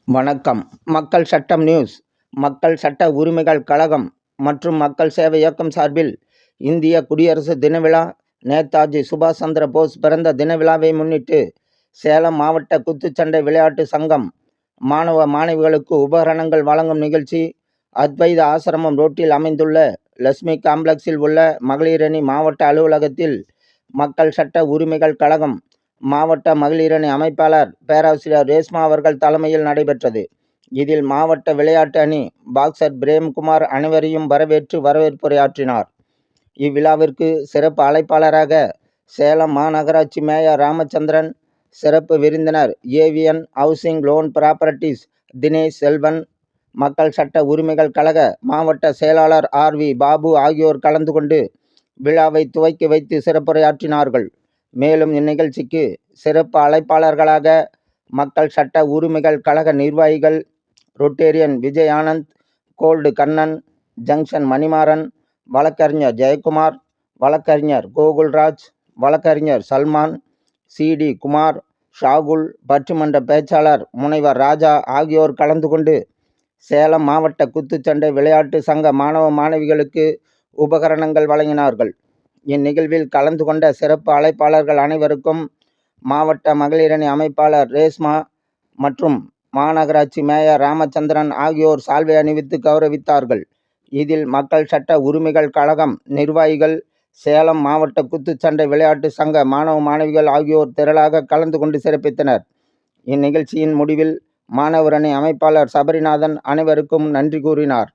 வணக்கம். மக்கள் சட்டம் நியூஸ். மக்கள் சட்ட உரிமைகள் கழகம் மற்றும் மக்கள் சேவை இயக்கம் சார்பில் இந்திய குடியரசு தின விழா, நேதாஜி சுபாஷ் சந்திர போஸ் பிறந்த தின விழாவை முன்னிட்டு சேலம் மாவட்ட குத்துச்சண்டை விளையாட்டு சங்கம் மாணவ மாணவிகளுக்கு உபகரணங்கள் வழங்கும் நிகழ்ச்சி அத்வைத ஆசிரமம் ரோட்டில் அமைந்துள்ள லட்சுமி காம்ப்ளெக்ஸில் உள்ள மகளிரணி மாவட்ட அலுவலகத்தில் மக்கள் சட்ட உரிமைகள் கழகம் மாவட்ட மகளிரணி அமைப்பாளர் பேராசிரியர் ரேஸ்மா அவர்கள் தலைமையில் நடைபெற்றது. இதில் மாவட்ட விளையாட்டு அணி பாக்சர் பிரேம்குமார் அனைவரையும் வரவேற்று வரவேற்புரையாற்றினார். இவ்விழாவிற்கு சிறப்பு அழைப்பாளராக சேலம் மாநகராட்சி மேயர் ராமச்சந்திரன், சிறப்பு விருந்தினர் AVN housing loan properties Dinesh Selvan, மக்கள் சட்ட உரிமைகள் கழக மாவட்ட செயலாளர் ஆர்.வி. பாபு ஆகியோர் கலந்து கொண்டு விழாவை துவக்கி வைத்து சிறப்புரையாற்றினார்கள். மேலும் இந்நிகழ்ச்சிக்கு சிறப்பு அழைப்பாளர்களாக மக்கள் சட்ட உரிமைகள் கழக நிர்வாகிகள் rotarian Vijay Anand, gold Kannan, junction Manimaran, வழக்கறிஞர் ஜெயக்குமார், வழக்கறிஞர் கோகுல்ராஜ், வழக்கறிஞர் சல்மான், சி.டி. குமார், ஷாகுல், பற்றுமன்ற பேச்சாளர் முனைவர் ராஜா ஆகியோர் கலந்து கொண்டு சேலம் மாவட்ட குத்துச்சண்டை விளையாட்டு சங்க மாணவ மாணவிகளுக்கு உபகரணங்கள் வழங்கினார்கள். இந்நிகழ்வில் கலந்து கொண்ட சிறப்பு அழைப்பாளர்கள் அனைவருக்கும் மாவட்ட மகளிரணி அமைப்பாளர் ரேஸ்மா மற்றும் மாநகராட்சி மேயர் ராமச்சந்திரன் ஆகியோர் சால்வை அணிவித்து கௌரவித்தார்கள். இதில் மக்கள் சட்ட உரிமைகள் கழகம் நிர்வாகிகள், சேலம் மாவட்ட குத்துச்சண்டை விளையாட்டு சங்க மாணவ மாணவிகள் ஆகியோர் திரளாக கலந்து கொண்டு சிறப்பித்தனர். இந்நிகழ்ச்சியின் முடிவில் மாணவரணி அமைப்பாளர் சபரிநாதன் அனைவருக்கும் நன்றி கூறினார்.